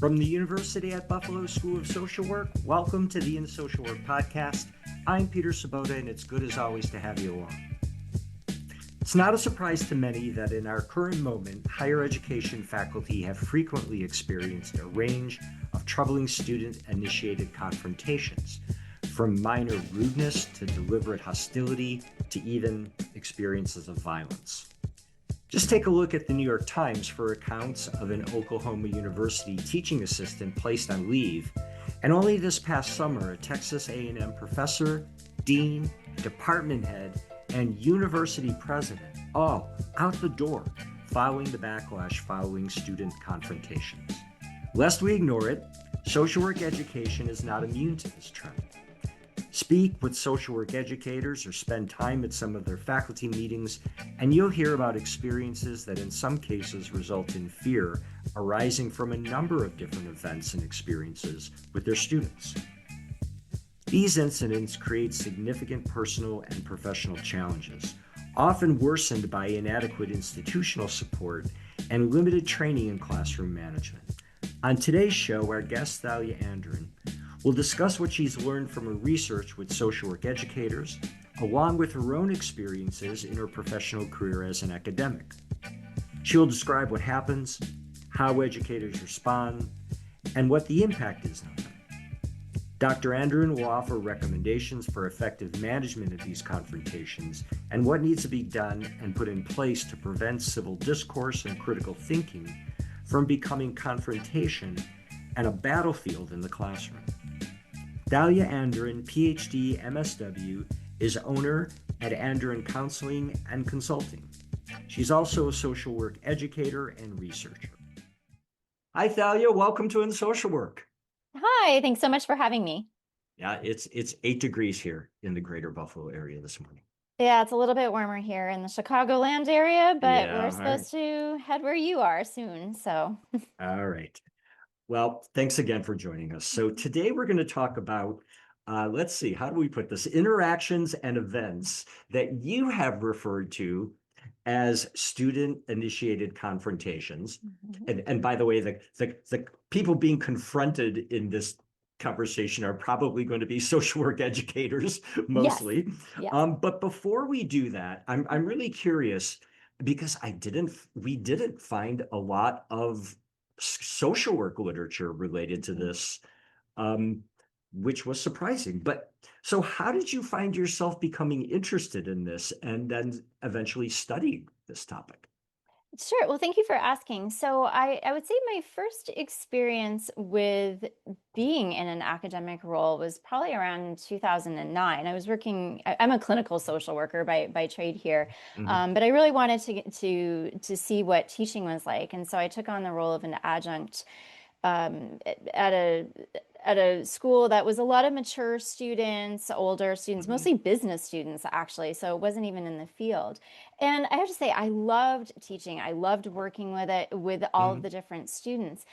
From the University at Buffalo School of Social Work, welcome to the In Social Work podcast. I'm Peter Sabota, and it's good as always to have you along. It's not a surprise to many that in our current moment, higher education faculty have frequently experienced a range of troubling student-initiated confrontations, from minor rudeness to deliberate hostility to even experiences of violence. Just take a look at the New York Times for accounts of an Oklahoma University teaching assistant placed on leave, and only this past summer, a Texas A&M professor, dean, department head, and university president all out the door following the backlash following student confrontations. Lest we ignore it, social work education is not immune to this trend. Speak with social work educators or spend time at some of their faculty meetings, and you'll hear about experiences that in some cases result in fear arising from a number of different events and experiences with their students. These incidents create significant personal and professional challenges, often worsened by inadequate institutional support and limited training in classroom management. On today's show, our guest, Thalia Andren, will discuss what she's learned from her research with social work educators, along with her own experiences in her professional career as an academic. She will describe what happens, how educators respond, and what the impact is on them. Dr. Andren will offer recommendations for effective management of these confrontations and what needs to be done and put in place to prevent civil discourse and critical thinking from becoming confrontation and a battlefield in the classroom. Thalia Andren, PhD, MSW, is owner at Andren Counseling and Consulting. She's also a social work educator and researcher. Hi, Thalia. Welcome to In Social Work. Hi, thanks so much for having me. Yeah, it's 8 degrees here in the greater Buffalo area this morning. Yeah, it's a little bit warmer here in the Chicagoland area, but Yeah, we're all right. supposed to head where you are soon, so. All right. Well, thanks again for joining us. So today we're going to talk about, let's see, how do we put this? Interactions and events that you have referred to as student-initiated confrontations. And by the way, the people being confronted in this conversation are probably going to be social work educators mostly. Yes. But before we do that, I'm really curious because we didn't find a lot of social work literature related to this, which was surprising. But so how did you find yourself becoming interested in this and then eventually studying this topic? Sure. Well, thank you for asking. So I would say my first experience with being in an academic role was probably around 2009. I was I'm a clinical social worker by trade here, Mm-hmm. but I really wanted to see what teaching was like. And so I took on the role of an adjunct at a school that was a lot of mature students, older students, Mm-hmm. mostly business students, actually. So it wasn't even in the field. And I have to say, I loved teaching. I loved working with all of Mm-hmm. the different students.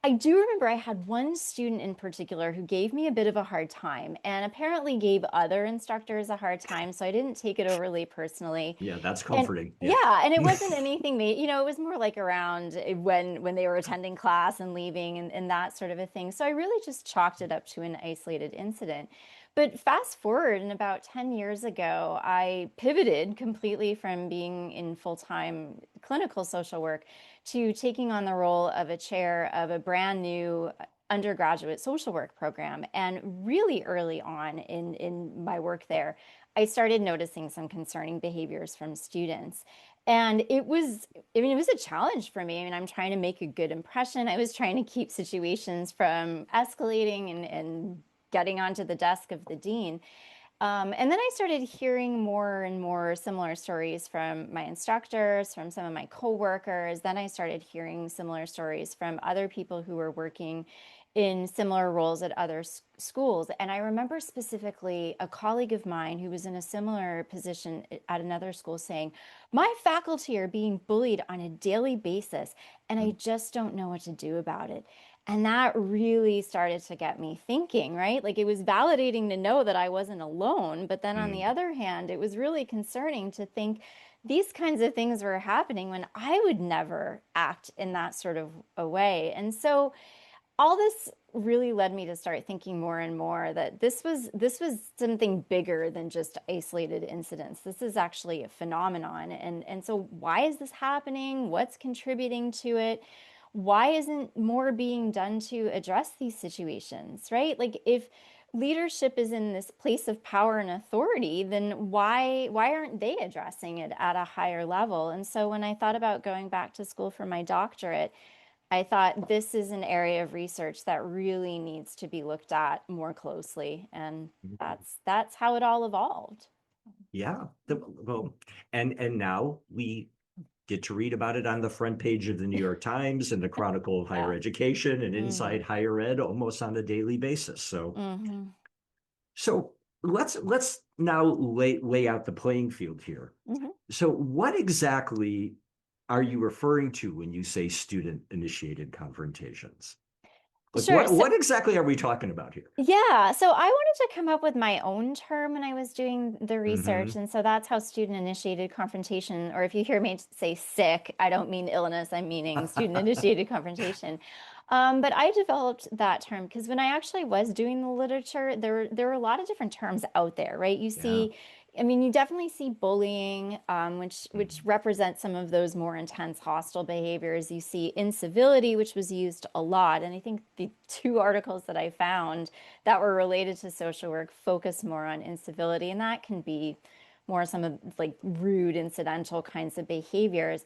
I do remember I had one student in particular who gave me a bit of a hard time and apparently gave other instructors a hard time. So I didn't take it overly personally. Yeah, that's And comforting. Yeah. yeah, and it wasn't anything it was more like around when they were attending class and leaving and that sort of a thing. So I really just chalked it up to an isolated incident. But fast forward, and about 10 years ago, I pivoted completely from being in full-time clinical social work to taking on the role of a chair of a brand new undergraduate social work program. And really early on in my work there, I started noticing some concerning behaviors from students. And it was a challenge for me. I mean, I'm trying to make a good impression. I was trying to keep situations from escalating and getting onto the desk of the dean. And then I started hearing more and more similar stories from my instructors, from some of my coworkers. Then I started hearing similar stories from other people who were working in similar roles at other schools. And I remember specifically a colleague of mine who was in a similar position at another school saying, "My faculty are being bullied on a daily basis, and I just don't know what to do about it." And that really started to get me thinking, right? Like it was validating to know that I wasn't alone. But then on the Mm. other hand, it was really concerning to think these kinds of things were happening when I would never act in that sort of a way. And so all this really led me to start thinking more and more that this was something bigger than just isolated incidents. This is actually a phenomenon. And so why is this happening? What's contributing to it? Why isn't more being done to address these situations, right? Like if leadership is in this place of power and authority, then why aren't they addressing it at a higher level? And so when I thought about going back to school for my doctorate, I thought this is an area of research that really needs to be looked at more closely, and that's how it all evolved. Yeah. Well, and now we get to read about it on the front page of the New York Times and the Chronicle of Higher Yeah. Education and Mm-hmm. Inside Higher Ed almost on a daily basis. Mm-hmm. So let's now lay out the playing field here. Mm-hmm. So what exactly are you referring to when you say student initiated confrontations? Like Sure. what exactly are we talking about here? Yeah, so I wanted to come up with my own term when I was doing the research. Hmm. And so that's how student-initiated confrontation, or if you hear me say sick, I don't mean illness, I'm meaning student-initiated confrontation. But I developed that term because when I actually was doing the literature, there were a lot of different terms out there, right? You Yeah. see, I mean, you definitely see bullying, which Mhm. represents some of those more intense hostile behaviors. You see incivility, which was used a lot, and I think the two articles that I found that were related to social work focus more on incivility, and that can be more some of like rude, incidental kinds of behaviors.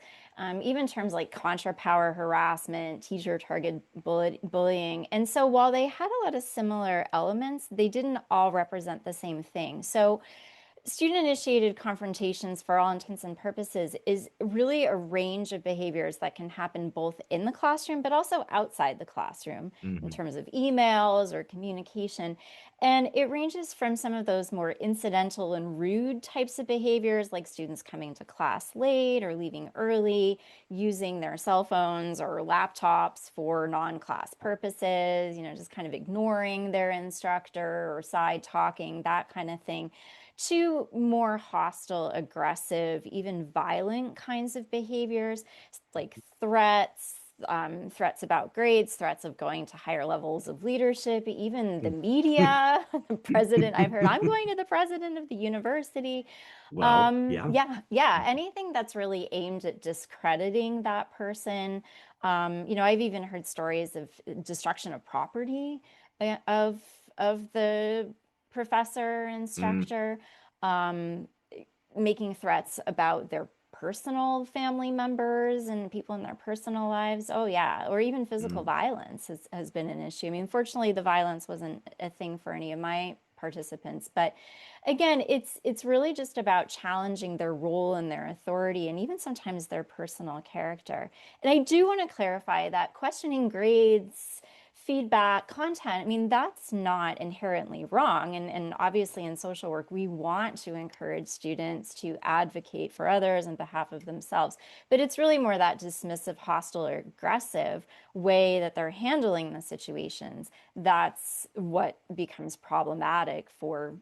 Even terms like contra power harassment, teacher target bullying. And so while they had a lot of similar elements, they didn't all represent the same thing. So student-initiated confrontations, for all intents and purposes, is really a range of behaviors that can happen both in the classroom but also outside the classroom in Hmm. terms of emails or communication. And it ranges from some of those more incidental and rude types of behaviors, like students coming to class late or leaving early, using their cell phones or laptops for non-class purposes, just kind of ignoring their instructor or side talking, that kind of thing, to more hostile, aggressive, even violent kinds of behaviors, like threats about grades, threats of going to higher levels of leadership, even the media, the president. I've heard, I'm going to the president of the university. Well, yeah. Yeah, anything that's really aimed at discrediting that person. I've even heard stories of destruction of property of the professor, Mm, instructor, um, making threats about their personal family members and people in their personal lives. Oh, yeah. Or even physical mm. violence has been an issue. I mean, fortunately, the violence wasn't a thing for any of my participants. But again, it's really just about challenging their role and their authority and even sometimes their personal character. And I do want to clarify that questioning grades, feedback, content, I mean, that's not inherently wrong. And obviously in social work, we want to encourage students to advocate for others on behalf of themselves. But it's really more that dismissive, hostile, or aggressive way that they're handling the situations. That's what becomes problematic for,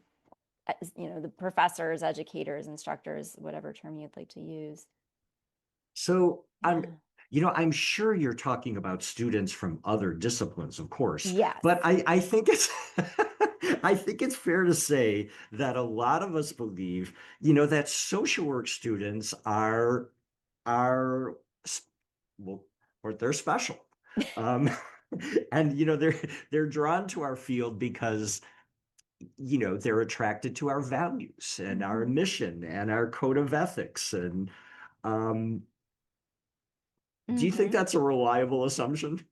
the professors, educators, instructors, whatever term you'd like to use. So Yeah. I'm sure you're talking about students from other disciplines, of course, but Yes. I think it's I think it's fair to say that a lot of us believe, that social work students are well, or they're special. Um, and they're drawn to our field because they're attracted to our values and our Hmm. mission and our code of ethics. And um, do you think Hmm. that's a reliable assumption?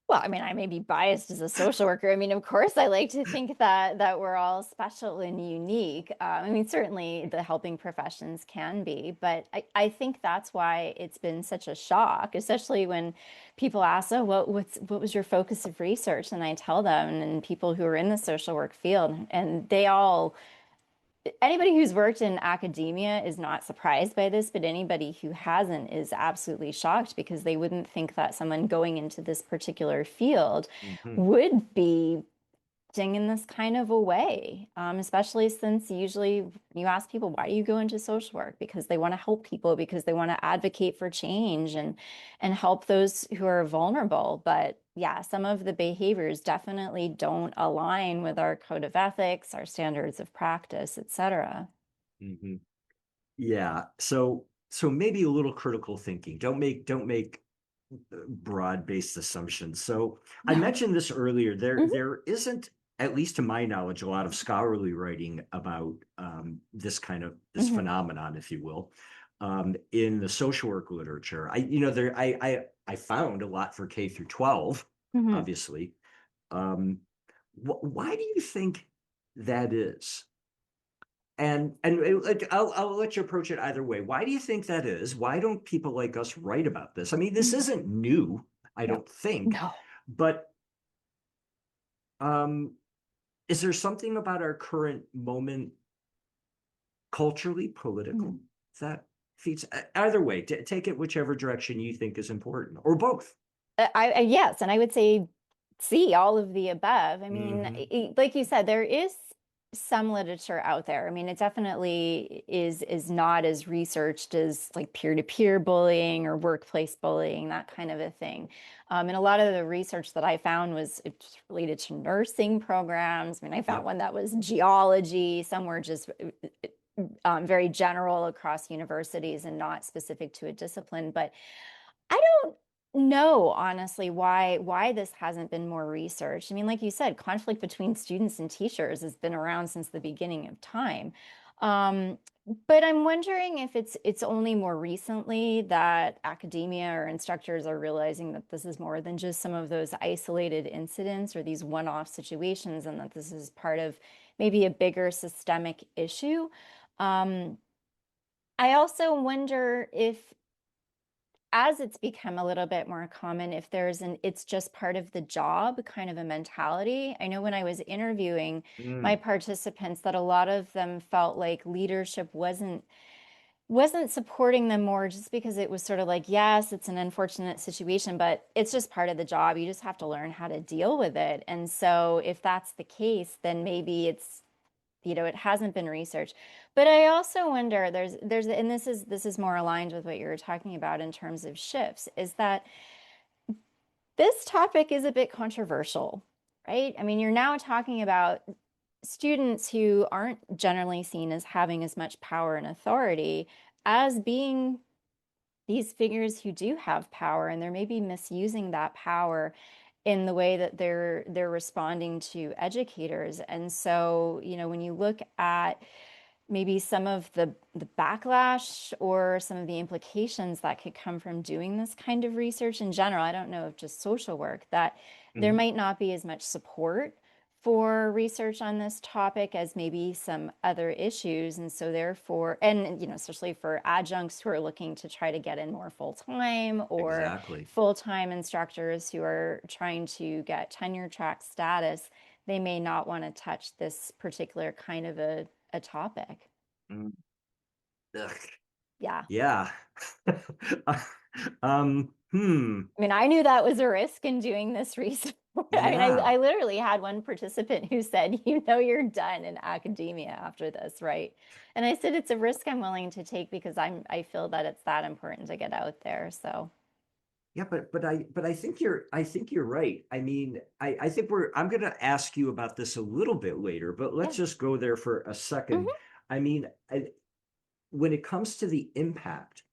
Well, I mean, I may be biased as a social worker. I mean, of course, I like to think that we're all special and unique. I mean, certainly the helping professions can be, but I think that's why it's been such a shock, especially when people ask, "Oh, what was your focus of research?" And I tell them, and people who are in the social work field, and they all, anybody who's worked in academia is not surprised by this, but anybody who hasn't is absolutely shocked because they wouldn't think that someone going into this particular field Mhm. would be acting in this kind of a way, especially since usually you ask people, why do you go into social work? Because they want to help people, because they want to advocate for change and help those who are vulnerable. But yeah, some of the behaviors definitely don't align with our code of ethics, our standards of practice, etc. Mhm. Yeah. So maybe a little critical thinking. Don't make broad-based assumptions. So I No. mentioned this earlier. There Hmm. there isn't, at least to my knowledge, a lot of scholarly writing about this Hmm. phenomenon, if you will, in the social work literature. I found a lot for K through 12, Hmm. obviously. Um, why do you think that is? And I'll let you approach it either way. Why do you think that is? Why don't people like us write about this? I mean, this Hmm. isn't new, I No. don't think, No. but um, is there something about our current moment, culturally, political, Mhm. that feeds either way? Take it whichever direction you think is important, or both. Yes, and I would say see all of the above. I mean, Hmm. like you said, there is some literature out there. I mean, it definitely is not as researched as like peer-to-peer bullying or workplace bullying, that kind of a thing. And a lot of the research that I found was it's related to nursing programs. I mean, I found Yep. one that was geology. Some were just very general across universities and not specific to a discipline. But I don't know honestly why this hasn't been more researched. I mean, like you said, conflict between students and teachers has been around since the beginning of time. Um, but I'm wondering if it's only more recently that academia or instructors are realizing that this is more than just some of those isolated incidents or these one-off situations, and that this is part of maybe a bigger systemic issue. Um, I also wonder if as it's become a little bit more common, if there's an it's just part of the job kind of a mentality. I know when I was interviewing my Mm, participants that a lot of them felt like leadership wasn't supporting them more just because it was sort of like, yes, it's an unfortunate situation, but it's just part of the job. You just have to learn how to deal with it. And so if that's the case, then maybe it hasn't been researched. But I also wonder, and this is more aligned with what you were talking about in terms of shifts, is that this topic is a bit controversial, right? I mean, you're now talking about students who aren't generally seen as having as much power and authority as being these figures who do have power, and they're maybe misusing that power in the way that they're responding to educators. And so, when you look at maybe some of the backlash or some of the implications that could come from doing this kind of research in general, I don't know if just social work, that there mhm. might not be as much support for research on this topic as maybe some other issues. And so therefore, and especially for adjuncts who are looking to try to get in more full-time, or Exactly. full-time instructors who are trying to get tenure track status, they may not want to touch this particular kind of a topic. Mm, ugh, Yeah. yeah. Hmm. I mean, I knew that was a risk in doing this research. I mean, I Yeah. literally had one participant who said, you're done in academia after this, right? And I said, it's a risk I'm willing to take because I feel that it's that important to get out there. So, Yeah, but I think you're right. I mean, I think I'm gonna ask you about this a little bit later, but let's yeah. just go there for a second. Hmm. I mean, when it comes to the impact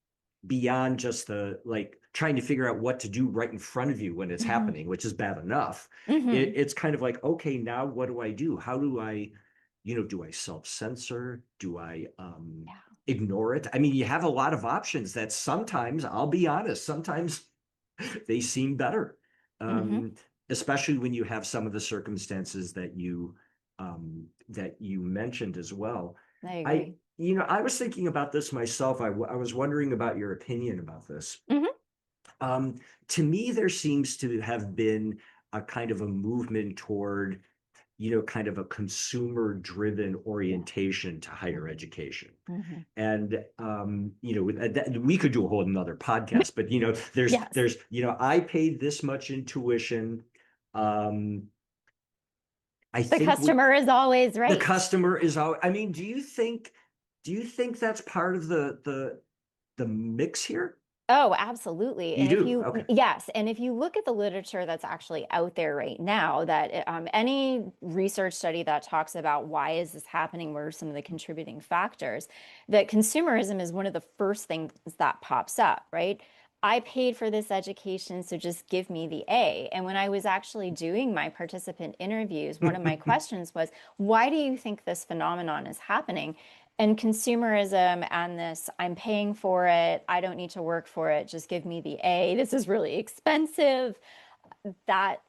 beyond just the like trying to figure out what to do right in front of you when it's Hmm. happening, which is bad enough, Hmm. it's kind of like, okay, now what do I do? How do I, do I self-censor? Do I Yeah. ignore it? I mean, you have a lot of options that sometimes, I'll be honest, sometimes they seem better. Hmm. Um, Especially when you have some of the circumstances that you mentioned as well. I I, agree. I was thinking about this myself. I was wondering about your opinion about this. Hmm. Um, to me, there seems to have been a kind of a movement toward, kind of a consumer-driven Yeah. orientation to higher education. Hmm. And we could do a whole another podcast, but there's Yes. there's I paid this much in tuition. Um, I The think customer is always the right. customer is all, I mean, do you think that's part of the mix here? Oh, absolutely. You And if do. you, Okay. yes, and if you look at the literature that's actually out there right now, that any research study that talks about why is this happening, what are some of the contributing factors, that consumerism is one of the first things that pops up, right? I paid for this education, so just give me the A. And when I was actually doing my participant interviews, one of my questions was, why do you think this phenomenon is happening? And consumerism and this, I'm paying for it, I don't need to work for it, just give me the A. This is really expensive. That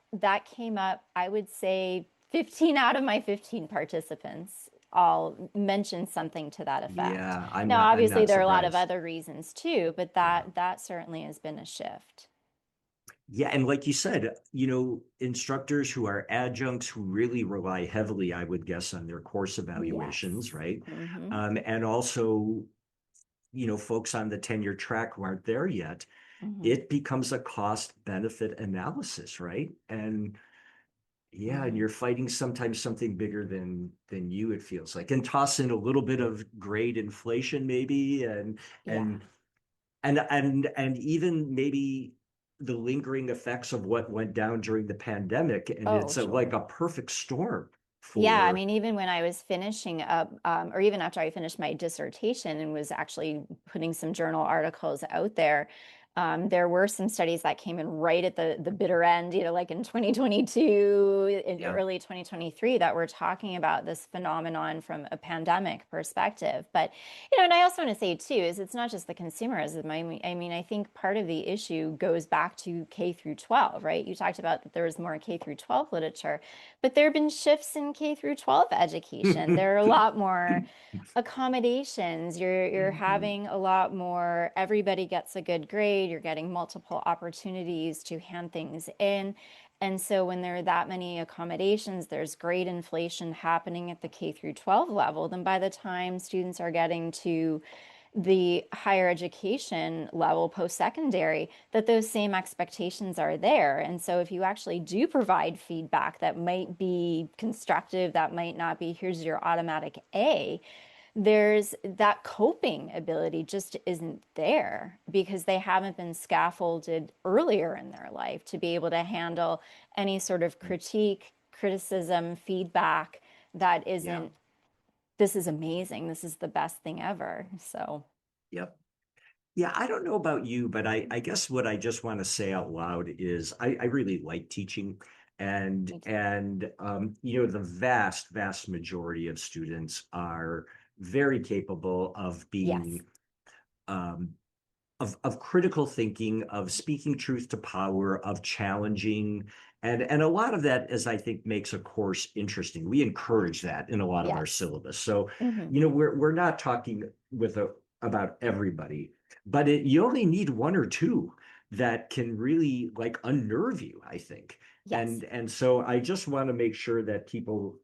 came up, I would say 15 out of my 15 participants all mentioned something to that effect. Yeah, Now, I'm obviously not there are a lot of surprised. other reasons too, but Yeah. that certainly has been a shift. Yeah, and like you said, instructors who are adjuncts who really rely heavily, I would guess, on their course evaluations, Yes. right? Hmm. And also, folks on the tenure track who aren't there yet, Hmm. it becomes a cost benefit analysis, right? And yeah, and Hmm. you're fighting sometimes something bigger than you, it feels like. And toss in a little bit of grade inflation, maybe, Yeah. and and even maybe the lingering effects of what went down during the pandemic, and Oh, it's like sure. a perfect storm Yeah, I for mean, even when I was finishing up, or even after I finished my dissertation and was actually putting some journal articles out there, there were some studies that came in right at the bitter end, like in 2022, in yeah. early 2023, that were talking about this phenomenon from a pandemic perspective. But and I also want to say too, is it's not just the consumerism. I mean, I think part of the issue goes back to K through 12, right? You talked about that there was more K through 12 literature. But there have been shifts in K through 12 education. There are a lot more accommodations. You're Mhm. having a lot more, everybody gets a good grade, you're getting multiple opportunities to hand things in. And so when there are that many accommodations, there's grade inflation happening at the K through 12 level, then by the time students are getting to the higher education level, post-secondary, that those same expectations are there. And so if you actually do provide feedback that might be constructive, that might not be, here's your automatic A, there's that coping ability just isn't there because they haven't been scaffolded earlier in their life to be able to handle any sort of critique, criticism, feedback that Yeah. isn't, this is amazing, this is the best thing ever. So Yep. Yeah, I don't know about you, but I guess what I just want to say out loud is I really like teaching, and me too. the vast majority of students are very capable of Yes. being um, of critical thinking, of speaking truth to power, of challenging, and a lot of that is, I think, makes a course interesting. We encourage that in a lot of our Yes. syllabus. So, Hmm. we're not talking about everybody, but you only need one or two that can really like unnerve you, I think. Yes. And so I just want to make sure that people,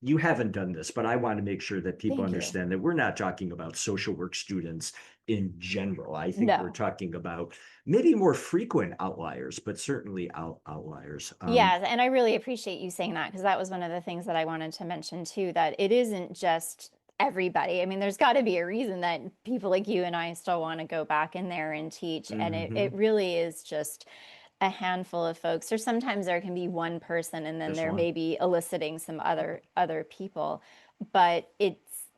you haven't done this, but I want to make sure that people Thank you. understand that we're not talking about social work students in general. I think we're No. talking about maybe more frequent outliers, but certainly outliers. Yeah, and I really appreciate you saying that because that was one of the things that I wanted to mention too, that it isn't just everybody. I mean, there's got to be a reason that people like you and I still want to go back in there and teach. And it Mhm. really is just a handful of folks, or sometimes there can be one person and then Just there one. may be eliciting some other people. But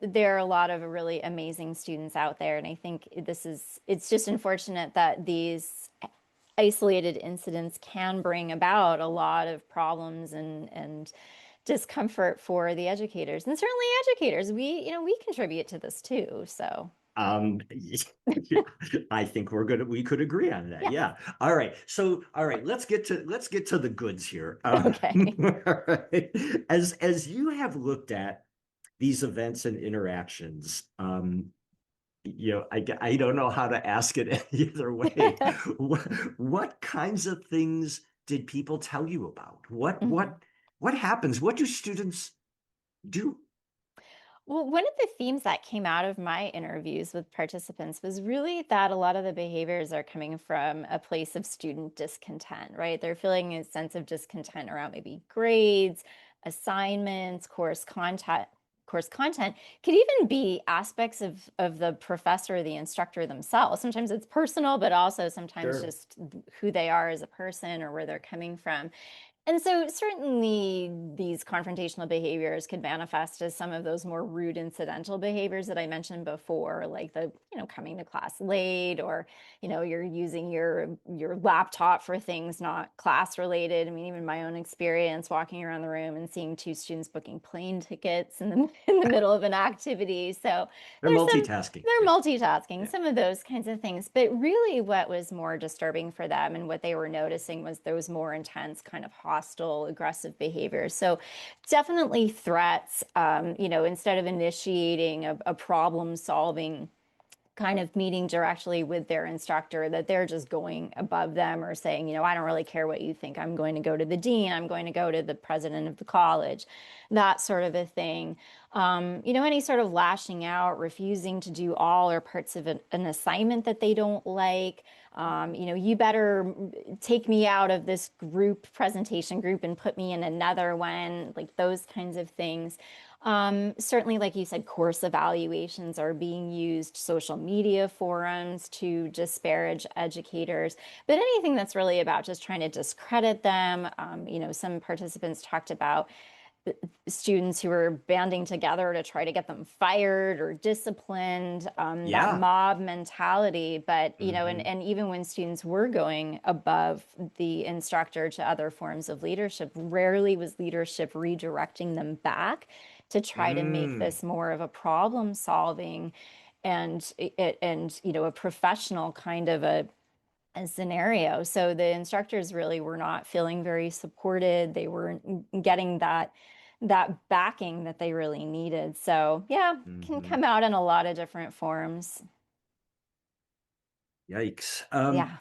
there are a lot of really amazing students out there. And I think it's just unfortunate that these isolated incidents can bring about a lot of problems and discomfort for the educators and certainly educators. We contribute to this too. So Yeah, I think we could agree on that. yes. Yeah. All right. So, all right, let's get to the goods here. Okay. All right. As you have looked at these events and interactions, I don't know how to ask it either way. What kinds of things did people tell you about? Mhm. What happens? What do students do? Well, one of the themes that came out of my interviews with participants was really that a lot of the behaviors are coming from a place of student discontent, right? They're feeling a sense of discontent around maybe grades, assignments, course content could even be aspects of the professor or the instructor themselves. Sometimes it's personal, but also sometimes Sure. just who they are as a person or where they're coming from. And so, certainly, these confrontational behaviors could manifest as some of those more rude incidental behaviors that I mentioned before, like coming to class late, or, you're using your laptop for things not class related. I mean, even my own experience walking around the room and seeing two students booking plane tickets in the in the middle of an activity. So They're there's some multitasking. they're Yeah. multitasking, Yeah. some of those kinds of things. But really, what was more disturbing for them and what they were noticing was those more intense, kind of hostile, aggressive behaviors. So, definitely threats, instead of initiating a problem solving kind of meeting directly with their instructor, that they're just going above them or saying, I don't really care what you think. I'm going to go to the dean. I'm going to go to the president of the college, that sort of a thing. Any sort of lashing out, refusing to do all or parts of an assignment that they don't like. You better take me out of this group presentation group and put me in another one, like those kinds of things. Certainly, like you said, course evaluations are being used, social media forums to disparage educators, but anything that's really about just trying to discredit them. Some participants talked about students who were banding together to try to get them fired or disciplined, that Yeah. mob mentality. But, Hmm. and even when students were going above the instructor to other forms of leadership, rarely was leadership redirecting them back to try to make Mm. this more of a problem solving and a professional kind of a scenario. So the instructors really were not feeling very supported. They weren't getting that backing that they really needed. So yeah, can Hmm. come out in a lot of different forms. Yikes. Yeah.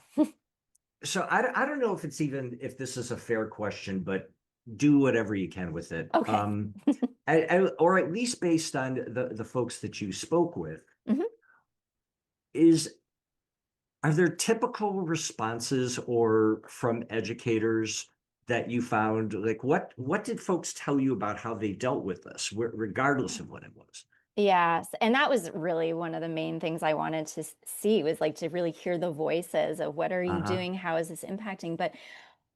So I don't know if it's even if this is a fair question, but do whatever you can with it. Okay. Or at least based on the folks that you spoke with, Mhm. is are there typical responses or from educators that you found? Like what did folks tell you about how they dealt with this, regardless of what it was? Yes, and that was really one of the main things I wanted to see, was like to really hear the voices of what are you Uh-huh. doing? How is this impacting? But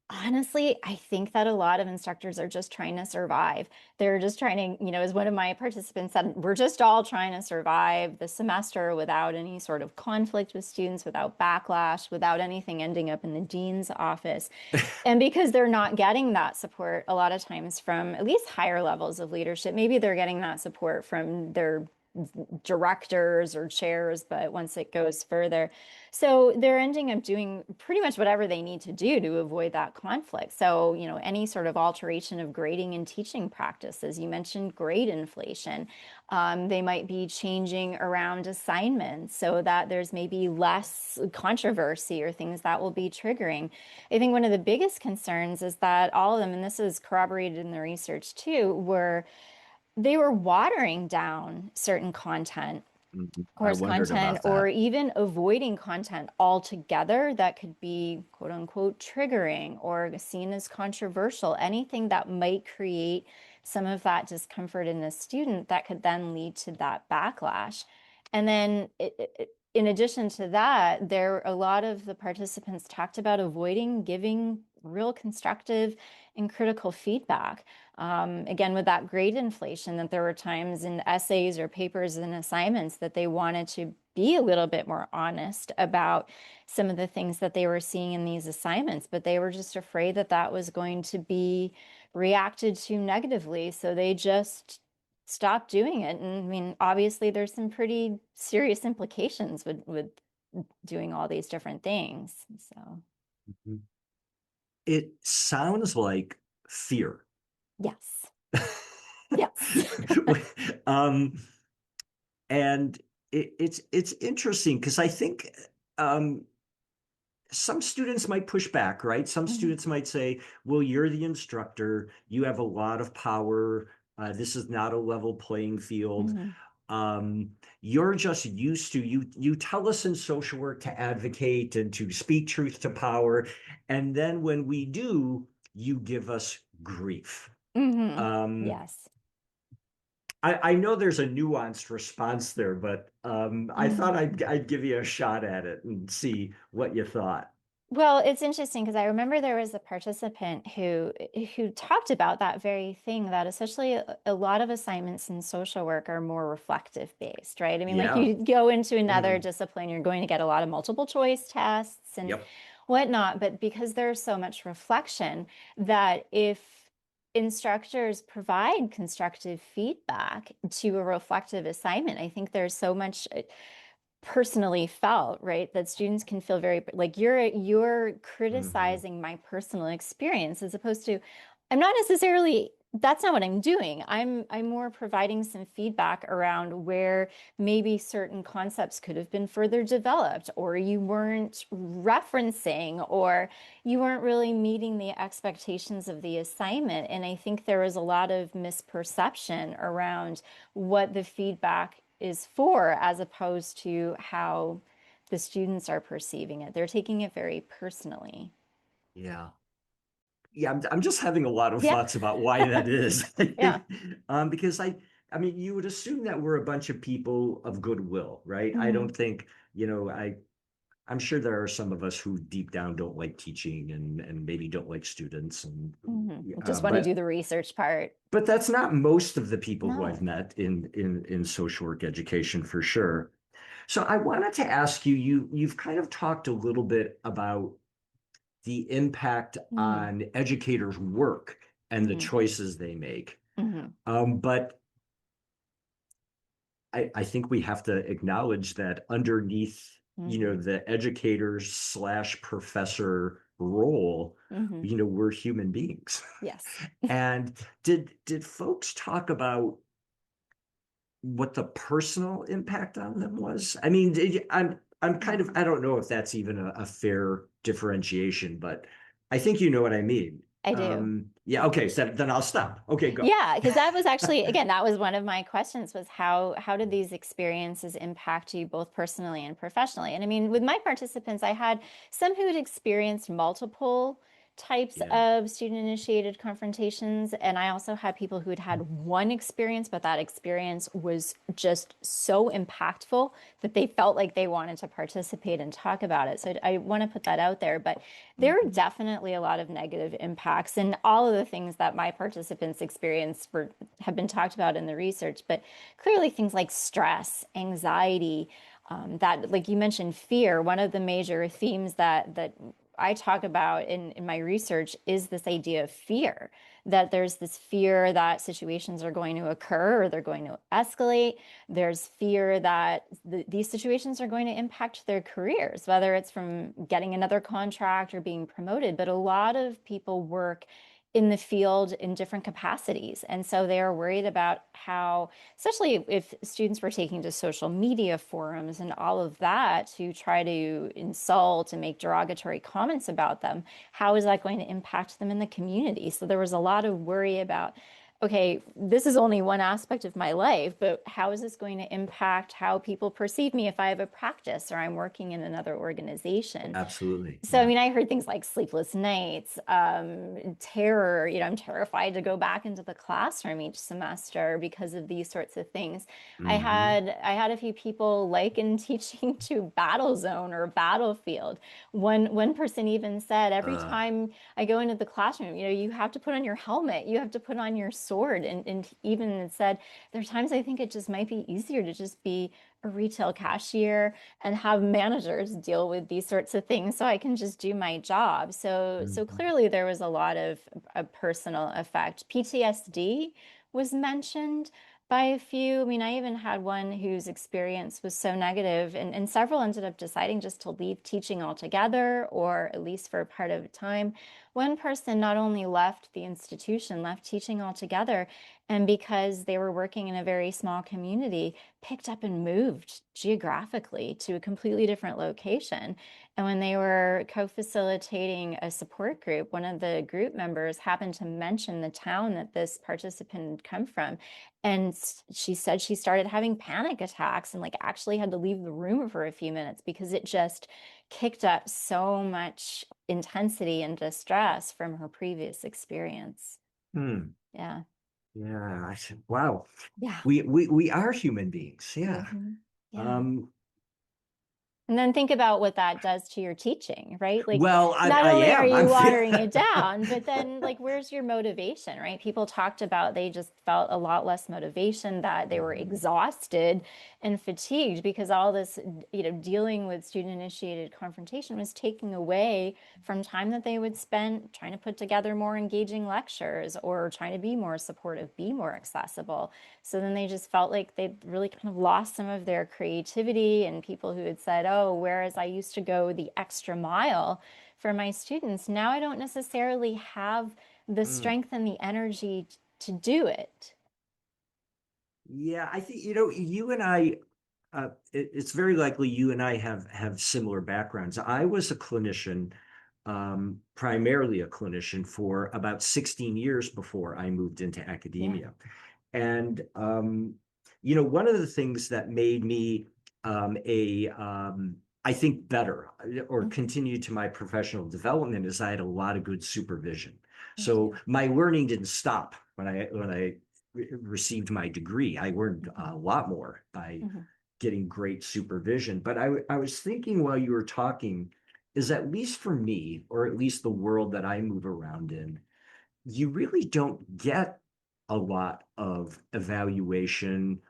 honestly, I think that a lot of instructors are just trying to survive. They're just trying to, as one of my participants said, we're just all trying to survive the semester without any sort of conflict with students, without backlash, without anything ending up in the dean's office. And because they're not getting that support a lot of times from at least higher levels of leadership, maybe they're getting that support from their directors or chairs, but once it goes further. So they're ending up doing pretty much whatever they need to do to avoid that conflict. So, any sort of alteration of grading and teaching practices, you mentioned grade inflation. They might be changing around assignments so that there's maybe less controversy or things that will be triggering. I think one of the biggest concerns is that all of them, and this is corroborated in the research too, were they were watering down certain content, Mhm. I course wondered content, about or that. even avoiding content altogether that could be quote unquote triggering or seen as controversial, anything that might create some of that discomfort in the student that could then lead to that backlash. And then in addition to that, there a lot of the participants talked about avoiding giving real constructive and critical feedback. Again, with that grade inflation, that there were times in essays or papers and assignments that they wanted to be a little bit more honest about some of the things that they were seeing in these assignments, but they were just afraid that that was going to be reacted to negatively. So they just stopped doing it. And I mean, obviously, there's some pretty serious implications with doing all these different things. So, Mhm. It sounds like fear. yes, yes. um, and it's interesting because I think um, some students might push back, right? Some Mhm, students might say, well, you're the instructor, you have a lot of power. This is not a level playing field. mhm. You're just used to you tell us in social work to advocate and to speak truth to power. And then when we do, you give us grief. Um, Yes. I know there's a nuanced response there, but I thought Mhm. I'd give you a shot at it and see what you thought. Well, it's interesting because I remember there was a participant who talked about that very thing, that especially a lot of assignments in social work are more reflective based, right? I mean, like Yeah. you go into another Hmm. discipline, you're going to get a lot of multiple choice tests and Yep. whatnot, but because there's so much reflection, that if instructors provide constructive feedback to a reflective assignment, I think there's so much personally felt, right? That students can feel very like you're Hmm. criticizing my personal experience as opposed to I'm not necessarily that's not what I'm doing. I'm more providing some feedback around where maybe certain concepts could have been further developed, or you weren't referencing, or you weren't really meeting the expectations of the assignment. And I think there was a lot of misperception around what the feedback is for, as opposed to how the students are perceiving it. They're taking it very personally. Yeah. Yeah, I'm just having a lot of Yeah. thoughts about why that is. Yeah. Because I mean, you would assume that we're a bunch of people of goodwill, right? I Hmm. don't think, I'm sure there are some of us who deep down don't like teaching and maybe don't like students and Hmm. uh, Just want to do but the research part. but that's not most of the people who I've No. met in social work education for sure. So I wanted to ask you, you've kind of talked a little bit about the impact Hmm. on educators' work and the Hmm. choices they make. Hmm. But I think we have to acknowledge that underneath, Hmm. the educators slash professor role, Hmm. we're human beings. Yes. And did folks talk about what the personal impact on them was? I mean, I'm kind of Mhm. I don't know if that's even a fair differentiation, but I think you know what I mean. I do. Yeah, okay, so then I'll stop. Okay, go. Yeah, because that was actually, again, that was one of my questions, was how did these experiences impact you both personally and professionally? And I mean, with my participants, I had some who had experienced multiple types Yeah. of student-initiated confrontations, and I also had people who had had one experience, but that experience was just so impactful that they felt like they wanted to participate and talk about it. So I want to put that out there, but there are Mhm. definitely a lot of negative impacts, and all of the things that my participants experienced have been talked about in the research. But clearly, things like stress, anxiety, that, like you mentioned, fear. One of the major themes that I talk about in my research is this idea of fear, that there's this fear that situations are going to occur or they're going to escalate. There's fear that these situations are going to impact their careers, whether it's from getting another contract or being promoted. But a lot of people work in the field in different capacities. And so they are worried about how, especially if students were taking to social media forums and all of that to try to insult and make derogatory comments about them, how is that going to impact them in the community? So there was a lot of worry about, okay, this is only one aspect of my life, but how is this going to impact how people perceive me if I have a practice or I'm working in another organization? Absolutely. So, I Yeah. mean, I heard things like sleepless nights, terror. I'm terrified to go back into the classroom each semester because of these sorts of things. Hmm. I had a few people liken teaching to battle zone or battlefield. One person even said, every Uh, time I go into the classroom, you have to put on your helmet, you have to put on your sword, and even it said there are times I think it just might be easier to just be a retail cashier and have managers deal with these sorts of things so I can just do my job. So mhm. clearly there was a lot of a personal effect. PTSD was mentioned by a few. I mean, I even had one whose experience was so negative, and several ended up deciding just to leave teaching altogether, or at least for a part of time. One person not only left the institution, left teaching altogether, and because they were working in a very small community, picked up and moved geographically to a completely different location. And when they were co-facilitating a support group, one of the group members happened to mention the town that this participant had come from. And she said she started having panic attacks and like actually had to leave the room for a few minutes because it just kicked up so much intensity and distress from her previous experience. Hmm. Yeah. Yeah. I said, wow. Yeah. We are human beings. Yeah. Yeah. Um, And then think about what that does to your teaching, right? Like, well, not I only are am. you watering it down, but then, like, where's your motivation, right? People talked about they just felt a lot less motivation, that they were Mhm. exhausted and fatigued because all this, dealing with student initiated confrontation was taking away from time that they would spend trying to put together more engaging lectures or trying to be more supportive, be more accessible. So then they just felt like they'd really kind of lost some of their creativity, and people who had said, oh, whereas I used to go the extra mile for my students, now I don't necessarily have the Mm. strength and the energy to do it. Yeah, I think, you and I, it's very likely you and I have similar backgrounds. I was a clinician, primarily a clinician for about 16 years before I moved into Yeah. academia. And one of the things that made me I think better or Hmm. continue to my professional development is I had a lot of good supervision. Me So too. my learning didn't stop when I received my degree. I learned Hmm. a lot more by Hmm. getting great supervision. But I was thinking while you were talking, is at least for me, or at least the world that I move around in, you really don't get a lot of evaluation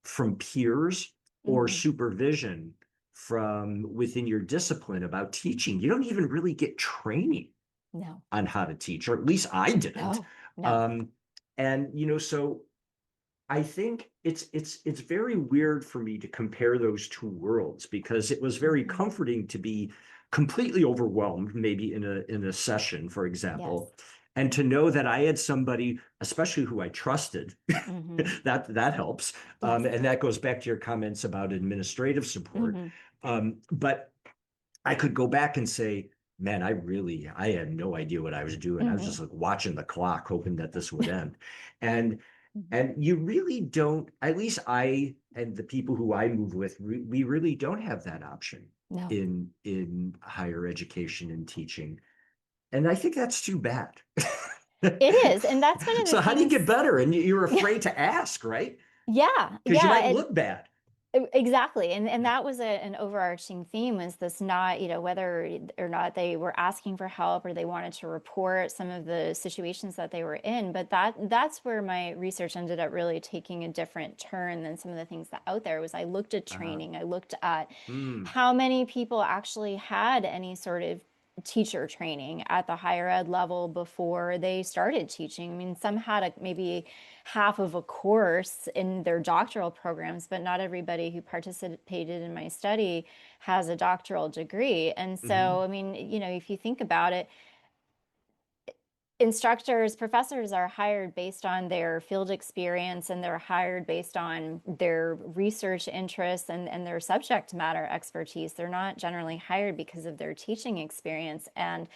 from peers or Hmm. supervision from within your discipline about teaching. You don't even really get training No, on how to teach, or at least I didn't. no, no. Um, and so I think it's very weird for me to compare those two worlds because it was very Hmm. comforting to be completely overwhelmed, maybe in a session, for Yes. example, and to know that I had somebody, especially who I trusted, Hmm. that helps. Yes. And that goes back to your comments about administrative support. Hmm. But I could go back and say, man, I had no idea what I was doing. I was Hmm. just like watching the clock, hoping that this would end. And Hmm. and you really don't, at least I and the people who I move with, we really don't have that option No. in higher education and teaching. And I think that's too bad. It is. And that's one of the So how do you get things. better? And you're afraid to ask, right? Yeah. Because you Yeah. might And look bad. exactly. And that was an overarching theme, was this, not, whether or not they were asking for help or they wanted to report some of the situations that they were in. But that's where my research ended up really taking a different turn than some of the things that out there was. I looked at Uh, training. I looked at mm, how many people actually had any sort of teacher training at the higher ed level before they started teaching. I mean, some had maybe half of a course in their doctoral programs, but not everybody who participated in my study has a doctoral degree. And so, mhm. I mean, if you think about it, instructors, professors are hired based on their field experience, and they're hired based on their research interests and their subject matter expertise. They're not generally hired because of their teaching experience. And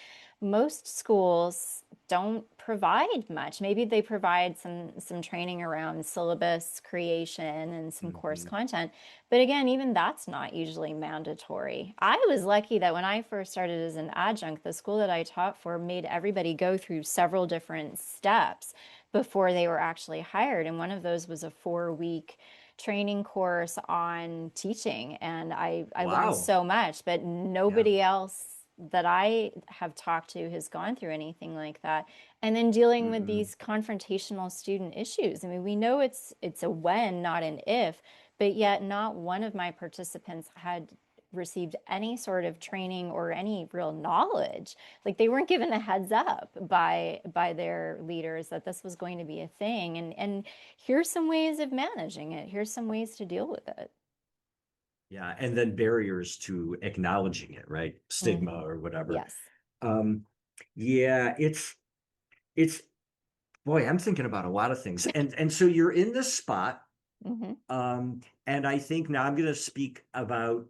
most schools don't provide much. Maybe they provide some training around syllabus creation and some course Mhm. content. But again, even that's not usually mandatory. I was lucky that when I first started as an adjunct, the school that I taught for made everybody go through several different steps before they were actually hired. And one of those was a 4-week training course on teaching. And I learned Wow. so much, but Yeah. nobody else that I have talked to has gone through anything like that. And then dealing with Mm-mm. these confrontational student issues. I mean, we know it's a when, not an if, but yet not one of my participants had received any sort of training or any real knowledge. Like, they weren't given a heads up by their leaders that this was going to be a thing. And here's some ways of managing it. Here's some ways to deal with it. Yeah, and then barriers to acknowledging it, right? Hmm. Stigma or whatever. Yes. Um, yeah, it's boy, I'm thinking about a lot of things. And so you're in this spot, Hmm. and I think now I'm going to speak about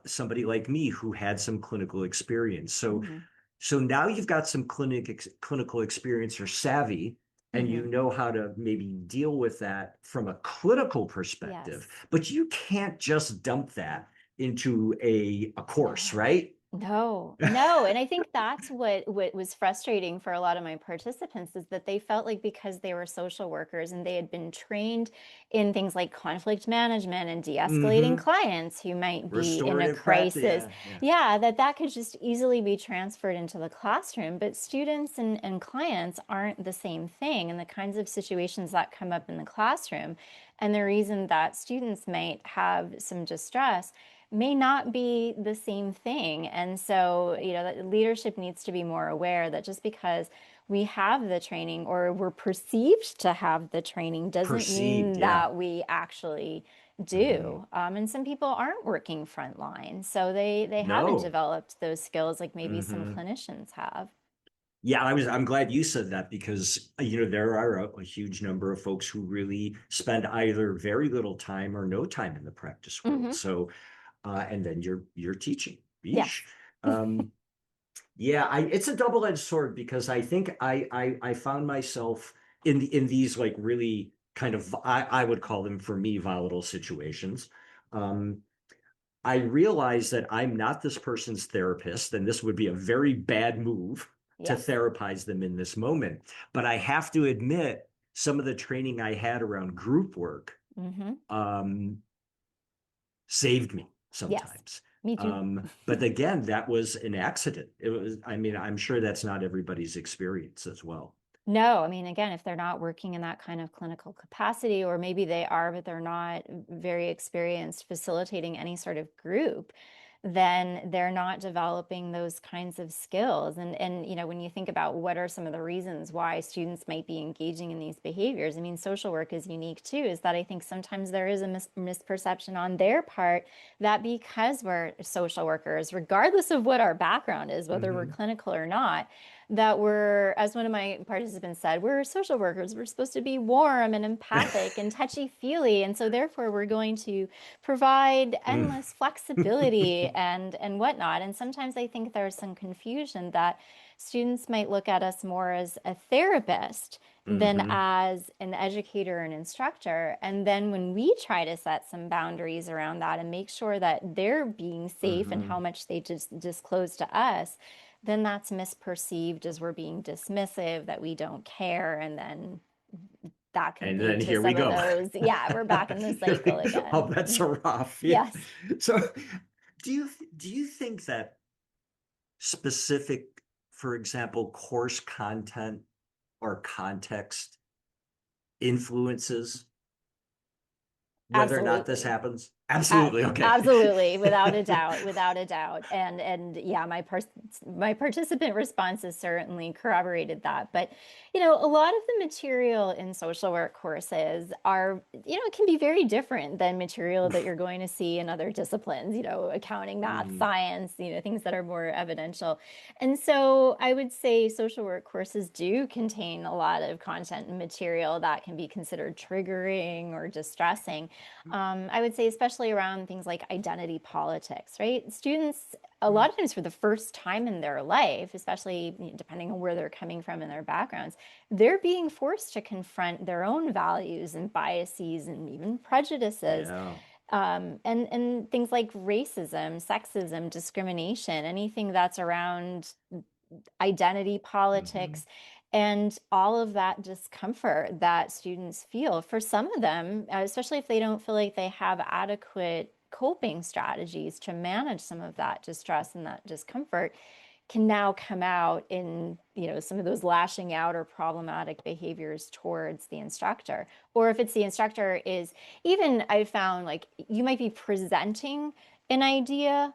somebody like me who had some clinical experience. So Hmm. so now you've got some clinical experience or savvy, and you Hmm. know how to maybe deal with that from a clinical perspective, Yes. but you can't just dump that into a course, No. right? No, no. And I think that's what was frustrating for a lot of my participants is that they felt like because they were social workers and they had been trained in things like conflict management and de-escalating Mm-hmm. clients who might be in a Restorative practice. crisis, Yeah, yeah. yeah, that could just easily be transferred into the classroom. But students and clients aren't the same thing. And the kinds of situations that come up in the classroom and the reason that students might have some distress may not be the same thing. And so, that leadership needs to be more aware that just because we have the training or we're perceived to have the training doesn't Perceived. mean Yeah. that we actually Mm-hmm. do. And some people aren't working frontline, so they haven't No. developed those skills like maybe some Mm-hmm. clinicians have. Yeah, I'm glad you said that because there are a huge number of folks who really spend either very little time or no time in the practice world. Hmm. So and then you're teaching. Yes. Yeesh. Um, yeah, it's a double-edged sword because I think I found myself in these like really kind of I would call them for me volatile situations. Um, I realize that I'm not this person's therapist, and this would be a very bad move to Yes. therapize them in this moment. But I have to admit, some of the training I had around group work Hmm. um, saved me Yes. sometimes. Me too. But again, that was an accident. It was, I mean, I'm sure that's not everybody's experience as well. No, I mean, again, if they're not working in that kind of clinical capacity, or maybe they are, but they're not very experienced facilitating any sort of group, then they're not developing those kinds of skills. And when you think about what are some of the reasons why students might be engaging in these behaviors, I mean, social work is unique too, is that I think sometimes there is a misperception on their part that because we're social workers, regardless of what our background is, whether we're Hmm. clinical or not, that we're, as one of my participants said, we're social workers. We're supposed to be warm and empathic and touchy-feely. And so therefore we're going to provide endless flexibility and whatnot. And sometimes I think there's some confusion that students might look at us more as a therapist than Hmm. as an educator and instructor. And then when we try to set some boundaries around that and make sure that they're being safe and how Hmm. much they just disclose to us, then that's misperceived as we're being dismissive, that we don't care, and then that can And lead then to here we some of go. those. Yeah, we're back in the cycle Oh, again. that's a rough. Yeah. Yes, So, do you think that specific, for example, course content or context influences whether or not this absolutely. happens? Absolutely. Okay. Absolutely, without a doubt, without a doubt. And yeah, my participant responses certainly corroborated that. But a lot of the material in social work courses are, it can be very different than material that you're going to see in other disciplines, accounting, math, Mm, science, things that are more evidential. And so I would say social work courses do contain a lot of content and material that can be considered triggering or distressing. I would say, especially around things like identity politics, right? Students, a lot of times for the first time in their life, especially depending on where they're coming from in their backgrounds, they're being forced to confront their own values and biases and even prejudices. yeah. And things like racism, sexism, discrimination, anything that's around identity Hmm. politics, and all of that discomfort that students feel. For some of them, especially if they don't feel like they have adequate coping strategies to manage some of that distress and that discomfort, can now come out in some of those lashing out or problematic behaviors towards the instructor. Or if it's the instructor, is even, I found, like, you might be presenting an idea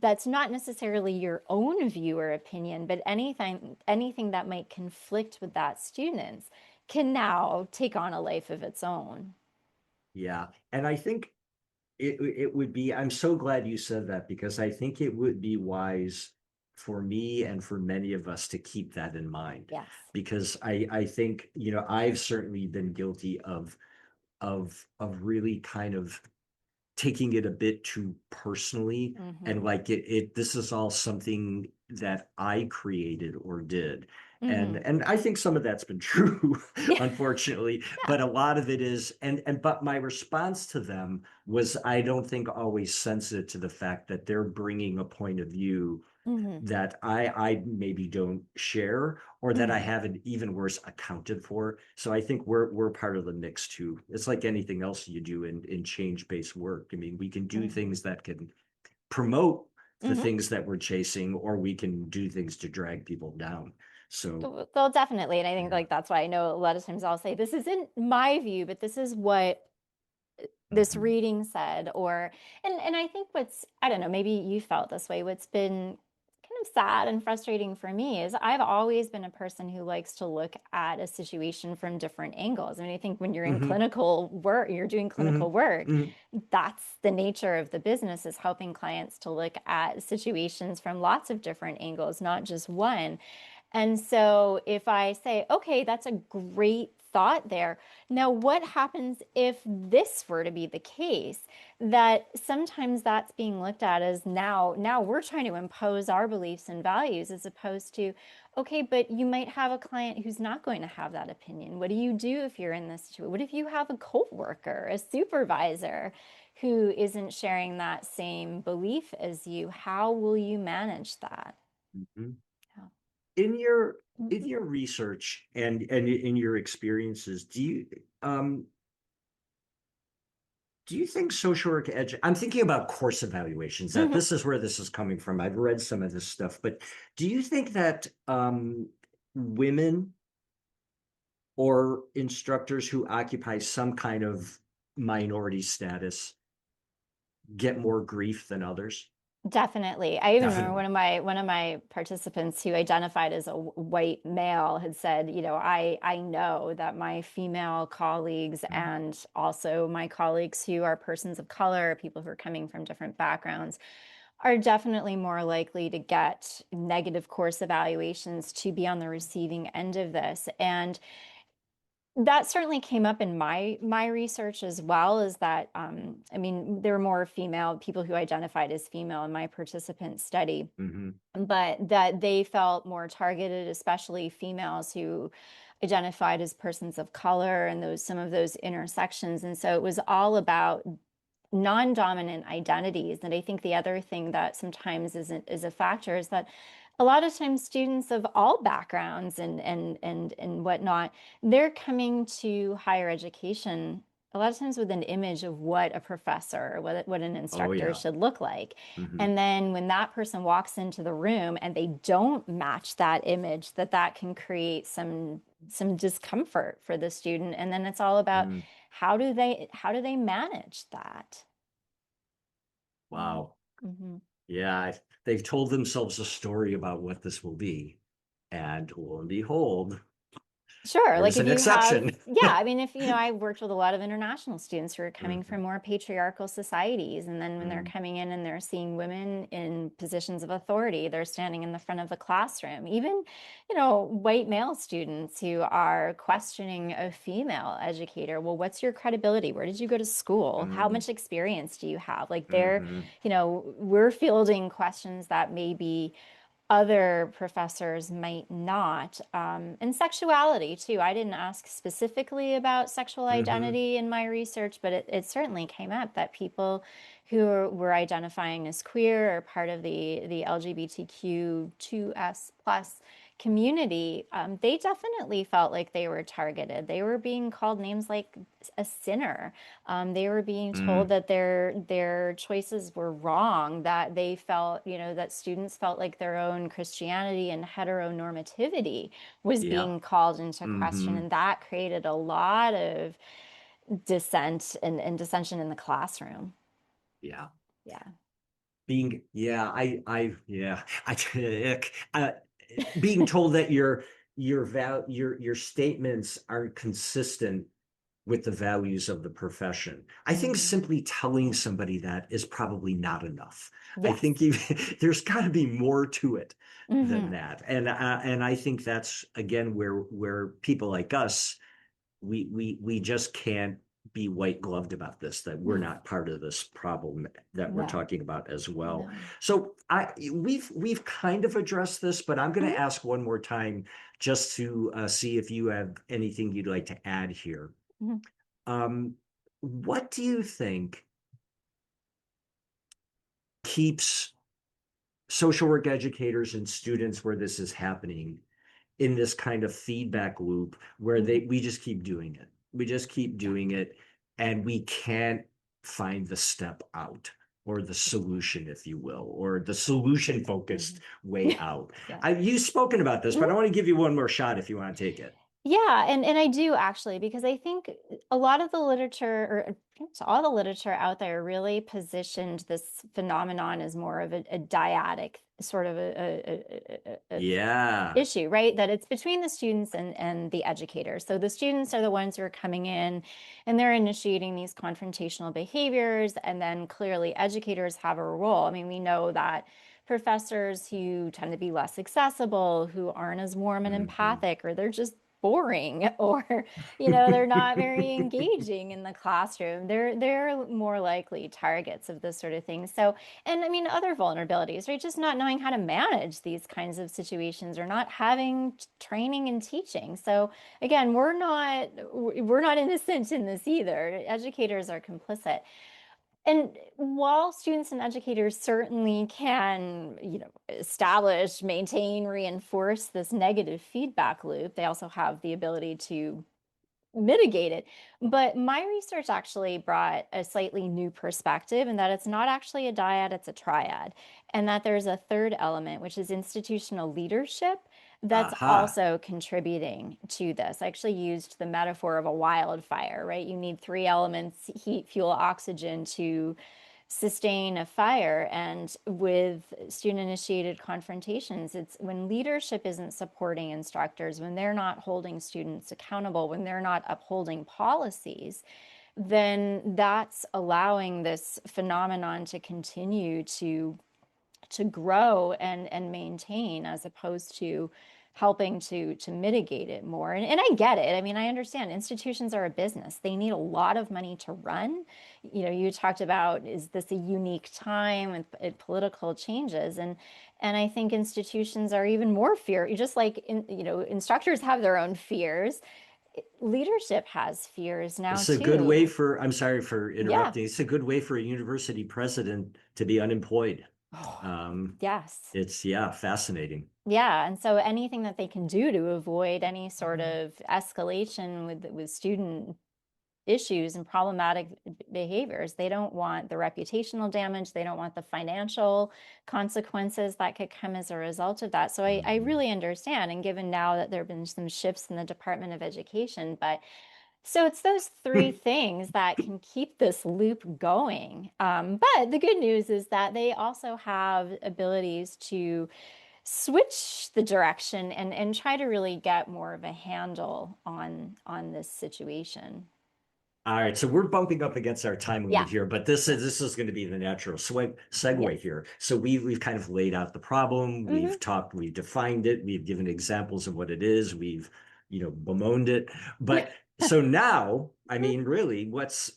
that's not necessarily your own view or opinion, but anything that might conflict with that student's can now take on a life of its own. Yeah. And I think it would be, I'm so glad you said that because I think it would be wise for me and for many of us to keep that in mind. Yes. Because I think, I've certainly been guilty of really kind of taking it a bit too personally and Mm-hmm. like this is all something that I created or did. Hmm. And I think some of that's been true, Yeah. unfortunately, but a lot of it is, and but my response to them was, I don't think always sensitive to the fact that they're bringing a point of view Hmm. that I maybe don't share, or that I Hmm. haven't, even worse, accounted for. So I think we're part of the mix too. It's like anything else you do in change-based work. I mean, we can do Hmm. things that can promote the Hmm. things that we're chasing, or we can do things to drag people down. So Well, definitely. And I think yeah. like that's why I know a lot of times I'll say, this isn't my view, but this is what this Mhm. reading said. Or and I think what's, I don't know, maybe you felt this way, what's been kind of sad and frustrating for me is I've always been a person who likes to look at a situation from different angles. I mean, I think when you're in Mhm. clinical work, you're doing clinical Mhm. work, Mhm. that's the nature of the business, is helping clients to look at situations from lots of different angles, not just one. And so if I say, okay, that's a great thought there. Now, what happens if this were to be the case? That sometimes that's being looked at as now we're trying to impose our beliefs and values, as opposed to, okay, but you might have a client who's not going to have that opinion. What do you do if you're in this situation? What if you have a coworker, a supervisor who isn't sharing that same belief as you? How will you manage that? Mhm. Yeah. In your in Mhm. your research and in your experiences, um do you think social work I'm thinking about course evaluations, that Mhm. this is where this is coming from. I've read some of this stuff, but do you think that women or instructors who occupy some kind of minority status get more grief than others? Definitely. I even remember Definitely. one of my participants who identified as a white male had said, I know that my female colleagues and also my colleagues who are persons of color, people who are coming from different backgrounds, are definitely more likely to get negative course evaluations, to be on the receiving end of this. And that certainly came up in my research as well, is that I mean, there were more female people who identified as female in my participant study, Hmm. but that they felt more targeted, especially females who identified as persons of color and those some of those intersections. And so it was all about non-dominant identities. And I think the other thing that sometimes is a factor is that a lot of times students of all backgrounds and whatnot, they're coming to higher education a lot of times with an image of what a professor, what an Oh instructor yeah. should look like. Hmm. And then when that person walks into the room and they don't match that image, that can create some discomfort for the student. And then it's all about, Mm. how do they manage that? Yeah. Wow. Hmm. Yeah, they've told themselves a story about what this will be, and lo and behold, Sure. Like here's if an you have, exception. yeah, I mean, if, I've worked with a lot of international students who are coming Mhm. from more patriarchal societies. And then when they're Mm. coming in and they're seeing women in positions of authority, they're standing in the front of the classroom. Even, white male students who are questioning a female educator. Well, what's your credibility? Where did you go to school? How Mm. much experience do you have? Like Mhm. we're fielding questions that maybe other professors might not. And sexuality, too. I didn't ask specifically about sexual Mhm. identity in my research, but it certainly came up that people who were identifying as queer or part of the LGBTQ2S plus community, they definitely felt like they were targeted. They were being called names like a sinner. They were being told Mm. that their choices were wrong, that they felt, that students felt like their own Christianity and heteronormativity was Yeah. being called into question. Hmm. And that created a lot of dissent and dissension in the classroom. Yeah. Yeah. Yeah, yeah, ick. Being told that your statements aren't consistent with the values of the profession. I think Hmm. simply telling somebody that is probably not enough. I think Yes. there's got to be more to it than Hmm. that. And I think that's again where people like us, we just can't be white gloved about this, that we're not part of this problem that we're No, talking about as well. no. So we've kind of addressed this, but I'm going to Mhm, ask one more time just to see if you have anything you'd like to add here. mhm, Um, what do you think keeps social work educators and students where this is happening in this kind of feedback loop where mhm. we just keep doing it. We just keep Yeah. doing it and we can't find the step out or the solution, if you will, or the solution focused Mhm. way out. Yeah. You've spoken about this, but I want to give you one more shot if you want to take it. Yeah, and I do actually, because I think a lot of the literature, or pretty much all the literature out there, really positioned this phenomenon as more of a dyadic sort of a Yeah. issue, right? That it's between the students and the educators. So the students are the ones who are coming in and they're initiating these confrontational behaviors, and then clearly educators have a role. I mean, we know that professors who tend to be less accessible, who aren't as warm and Mhm. empathic, or they're just boring, or they're not very engaging in the classroom, they're more likely targets of this sort of thing. So, and I mean, other vulnerabilities, right? Just not knowing how to manage these kinds of situations, or not having training and teaching. So again, we're not innocent in this either. Educators are complicit. And while students and educators certainly can, establish, maintain, reinforce this negative feedback loop, they also have the ability to mitigate it. But my research actually brought a slightly new perspective, in that it's not actually a dyad, it's a triad. And that there's a third element, which is institutional leadership, that's Aha. also contributing to this. I actually used the metaphor of a wildfire, right? You need three elements: heat, fuel, oxygen, to sustain a fire. And with student initiated confrontations, it's when leadership isn't supporting instructors, when they're not holding students accountable, when they're not upholding policies, then that's allowing this phenomenon to continue to grow and maintain, as opposed to helping to mitigate it more. And I get it. I mean, I understand institutions are a business. They need a lot of money to run. You talked about, is this a unique time with political changes? And I think institutions are even more fear, just like instructors have their own fears. Leadership has fears now It's a good way too. for, I'm sorry for Yeah. interrupting. It's a good way for a university president to be unemployed. Oh, Um, yes. it's, yeah, fascinating. Yeah, and so anything that they can do to avoid any sort of escalation with student issues and problematic behaviors. They don't want the reputational damage. They don't want the financial consequences that could come as a result of that. So I Mhm. really understand. And given now that there have been some shifts in the Department of Education, but so it's those three things that can keep this loop going. But the good news is that they also have abilities to switch the direction and try to really get more of a handle on this situation. All right, so we're bumping up against our time limit Yeah. here, but this Yeah. is going to be the natural segue Yes. here. So we've kind of laid out the problem, Hmm. we've defined it, we've given examples of what it is, we've bemoaned it. But so now, I mean, really, what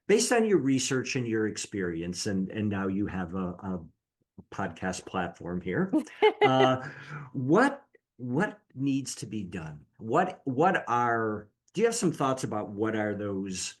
based on your research and your experience, and now you have a podcast platform here. Uh, what needs to be done? Do you have some thoughts about what are those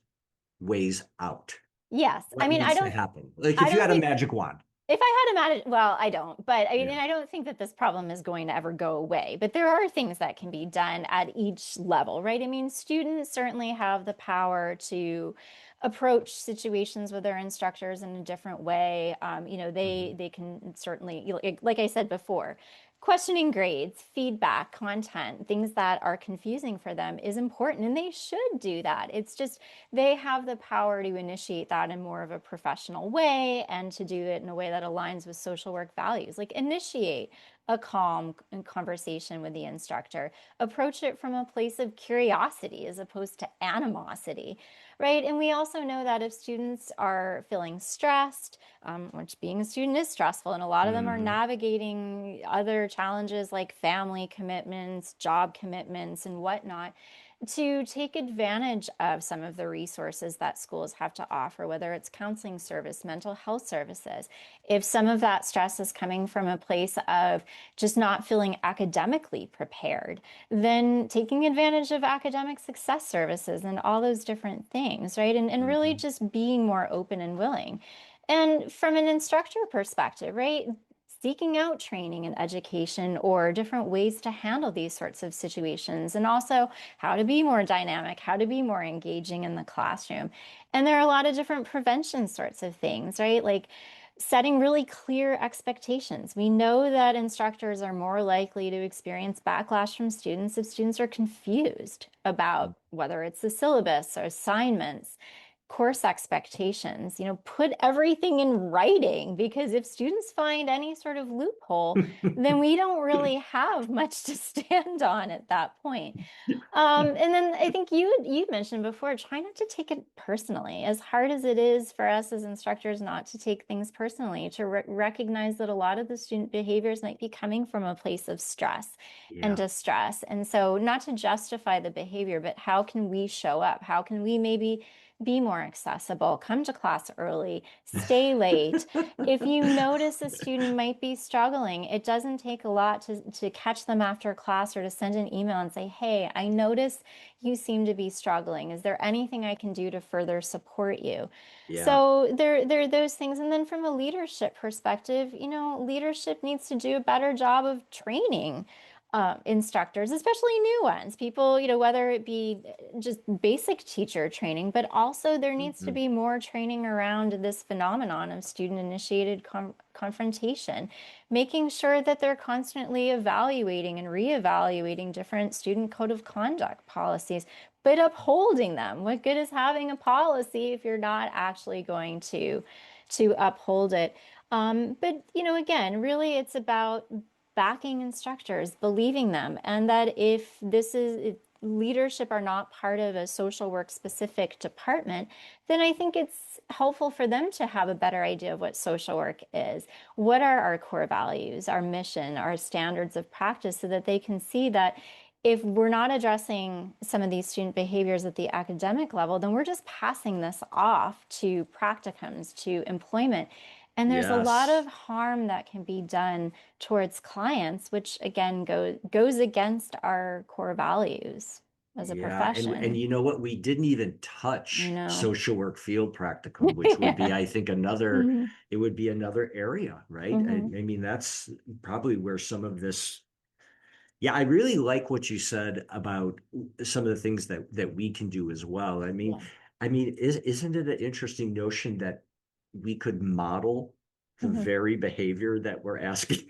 ways out? Yes. I What mean, needs to happen? Like I if you don't had a think magic wand. if I had a well, I don't, but I mean, Yeah. I don't think that this problem is going to ever go away. But there are things that can be done at each level, right? I mean, students certainly have the power to approach situations with their instructors in a different way. Mhm. They can certainly, like I said before, questioning grades, feedback, content, things that are confusing for them is important, and they should do that. It's just they have the power to initiate that in more of a professional way, and to do it in a way that aligns with social work values. Like, initiate a calm conversation with the instructor, approach it from a place of curiosity as opposed to animosity, right? And we also know that if students are feeling stressed, which being a student is stressful, and a lot of them are Mhm. navigating other challenges like family commitments, job commitments, and whatnot, to take advantage of some of the resources that schools have to offer, whether it's counseling service, mental health services. If some of that stress is coming from a place of just not feeling academically prepared, then taking advantage of academic success services and all those different things, right? And really Hmm. just being more open and willing. And from an instructor perspective, right? Seeking out training and education or different ways to handle these sorts of situations, and also how to be more dynamic, how to be more engaging in the classroom. And there are a lot of different prevention sorts of things, right? Like setting really clear expectations. We know that instructors are more likely to experience backlash from students if students are confused about whether it's the syllabus or assignments, course expectations, put everything in writing, because if students find any sort of loophole, then we don't really have much to stand on at that point. And then I think you mentioned before, try not to take it personally. As hard as it is for us as instructors not to take things personally, to recognize that a lot of the student behaviors might be coming from a place of stress and Yeah. distress. And so not to justify the behavior, but how can we show up? How can we maybe be more accessible, come to class early, stay late? If you notice a student might be struggling, it doesn't take a lot to catch them after class or to send an email and say, hey, I notice you seem to be struggling. Is there anything I can do to further support you? Yeah. So there are those things. And then from a leadership perspective, leadership needs to do a better job of training instructors, especially new ones, people, whether it be just basic teacher training, but also there needs to Hmm. be more training around this phenomenon of student initiated confrontation, making sure that they're constantly evaluating and reevaluating different student code of conduct policies, but upholding them. What good is having a policy if you're not actually going to uphold it? But again, really, it's about backing instructors, believing them, and that if leadership are not part of a social work specific department, then I think it's helpful for them to have a better idea of what social work is. What are our core values, our mission, our standards of practice, so that they can see that if we're not addressing some of these student behaviors at the academic level, then we're just passing this off to practicums, to employment. And there's a lot of Yes. harm that can be done towards clients, which again goes against our core values as a Yeah, and profession. you know what? We didn't even I touch know. social work field practicum, which would be, Yeah. I think, another, Hmm. it would be another area, right? Hmm. I mean, that's probably where some of this. Yeah, I really like what you said about some of the things that we can do as well. Yeah. Isn't it an interesting notion that we could model the Hmm. very behavior that we're asking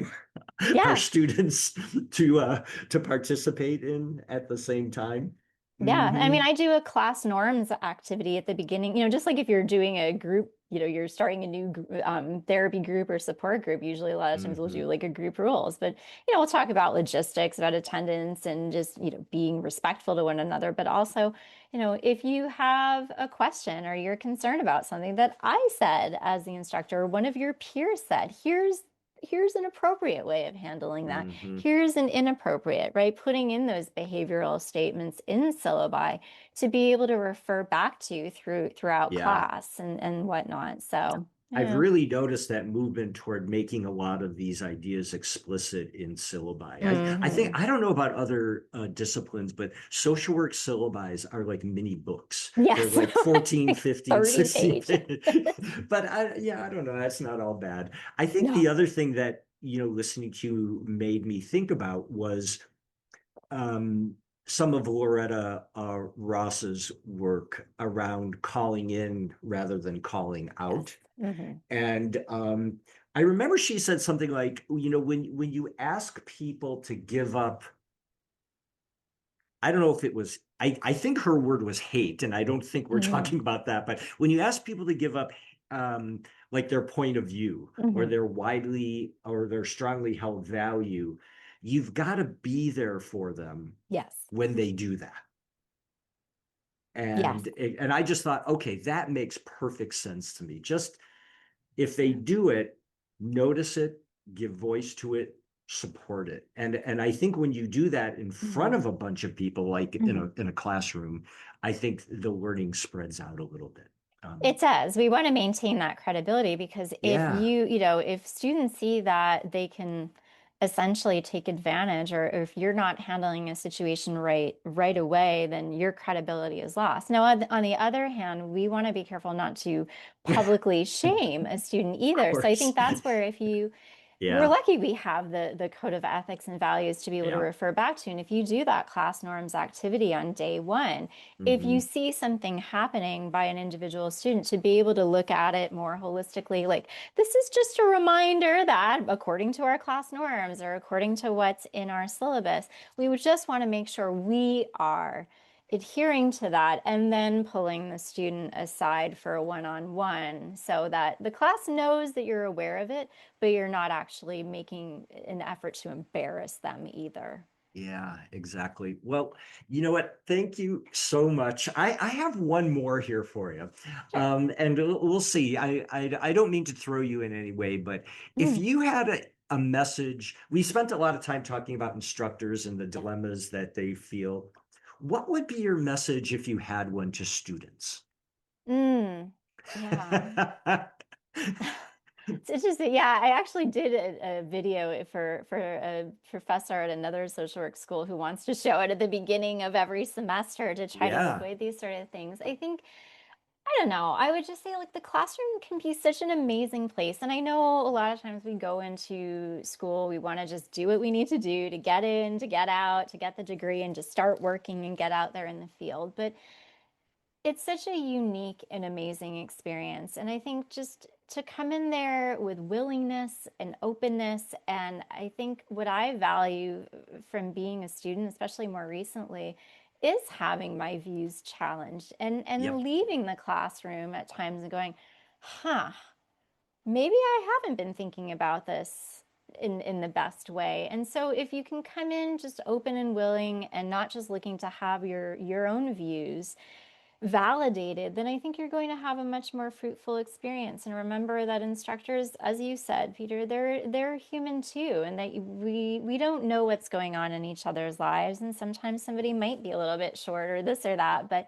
our Yeah. students to participate in at the same time? Yeah, I mean, Hmm. I do a class norms activity at the beginning, just like if you're doing a group, you're starting a new therapy group or support group. Usually, a lot of times we'll do Hmm. like a group rules, but we'll talk about logistics, about attendance, and just being respectful to one another. But also, if you have a question or you're concerned about something that I said as the instructor, or one of your peers said, here's an appropriate way of handling that. Hmm. Here's an inappropriate, right? Putting in those behavioral statements in syllabi to be able to refer back to throughout Yeah. class and whatnot. So, I've yeah. really noticed that movement toward making a lot of these ideas explicit in syllabi. I think, Hmm. I don't know about other disciplines, but social work syllabi are like mini books. They're Yes, like 14, like 15, 30 16 page. pages. But yeah, I don't know. That's not all bad. I think the No. other thing that, listening to you made me think about was um, some of Loretta Ross's work around calling in rather than calling Yes. out. Hmm. And I remember she said something like, when you ask people to give up, I don't know if it was, I think her word was hate, and I don't think we're Hmm. talking about that. But when you ask people to give up, like their point of view or Hmm. their widely or their strongly held value, you've got to be there for them Yes. when they do that. Yes. And I just thought, okay, that makes perfect sense to me. Just if they Yeah. do it, notice it, give voice to it, support it. And I think when you do that in front Mhm. of a bunch of people, like Mhm. in a classroom, I think the learning spreads out a little bit. It does. We want to maintain that credibility because if Yeah. if students see that they can essentially take advantage, or if you're not handling a situation right away, then your credibility is lost. Now, on the other hand, we want to be careful not to publicly shame a student Of either. So I course. think that's where if you we're Yeah. lucky we have the code of ethics and values to be able to Yeah. refer back to. And if you do that class norms activity on day one, if you Hmm. see something happening by an individual student, to be able to look at it more holistically, like this is just a reminder that according to our class norms or according to what's in our syllabus, we would just want to make sure we are adhering to that and then pulling the student aside for a one-on-one so that the class knows that you're aware of it, but you're not actually making an effort to embarrass them either. Yeah, exactly. Well, you know what? Thank you so much. I have one more here for you. Sure. And we'll see. I don't mean to throw you in any way, but if Mm, you had a message, we spent a lot of time talking about instructors and the yeah. dilemmas that they feel. What would be your message if you had one to students? Yeah. It's interesting. Yeah, I actually did a video for a professor at another social work school who wants to show it at the beginning of every semester to try to Yeah. avoid these sort of things. I think, I don't know, I would just say like the classroom can be such an amazing place. And I know a lot of times we go into school, we want to just do what we need to do to get in, to get out, to get the degree and just start working and get out there in the field. But it's such a unique and amazing experience. And I think just to come in there with willingness and openness, and I think what I value from being a student, especially more recently, is having my views challenged and Yep. leaving the classroom at times and going, huh, maybe I haven't been thinking about this in the best way. And so if you can come in just open and willing and not just looking to have your own views validated, then I think you're going to have a much more fruitful experience. And remember that instructors, as you said, Peter, they're human too, and that we don't know what's going on in each other's lives. And sometimes somebody might be a little bit short or this or that, but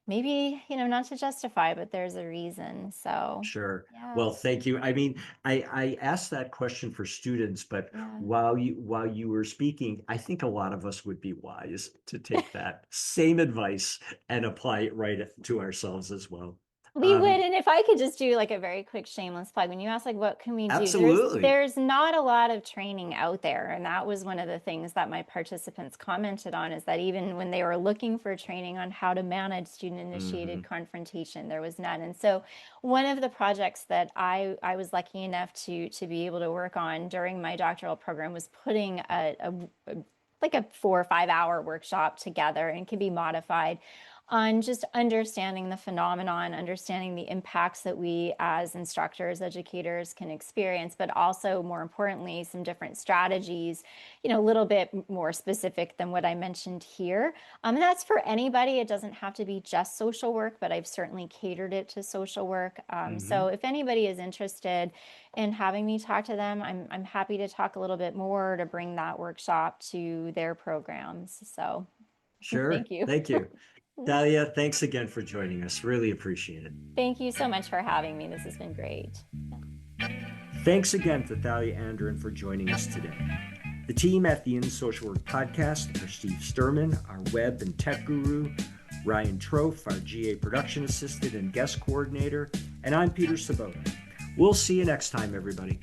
maybe, not to justify, but there's a reason. So, Sure. yeah, Well, thank you. I mean, I asked that question for students, but yeah. while you were speaking, I think a lot of us would be wise to take that same advice and apply it right to ourselves as well. We would, Um, and if I could just do like a very quick shameless plug, when you ask like what can we do, there's Absolutely. there's not a lot of training out there, and that was one of the things that my participants commented on is that even when they were looking for training on how to manage student-initiated Hmm. confrontation, there was none. And so one of the projects that I was lucky enough to be able to work on during my doctoral program was putting like a 4 or 5 hour workshop together and can be modified on just understanding the phenomenon, understanding the impacts that we as instructors, educators can experience, but also more importantly, some different strategies, a little bit more specific than what I mentioned here. And that's for anybody. It doesn't have to be just social work, but I've certainly catered it to social work. So Hmm. if anybody is interested in having me talk to them, I'm happy to talk a little bit more to bring that workshop to their programs. So Sure. thank you. Thank you. Dahlia, thanks again for joining us. Really appreciate it. Thank you so much for having me. This has been great. Thanks again to Thalia Andren for joining us today. The team at the In Social Work podcast are Steve Sturman, our web and tech guru, Ryan Trofe, our GA production assistant and guest coordinator, and I'm Peter Sabota. We'll see you next time, everybody.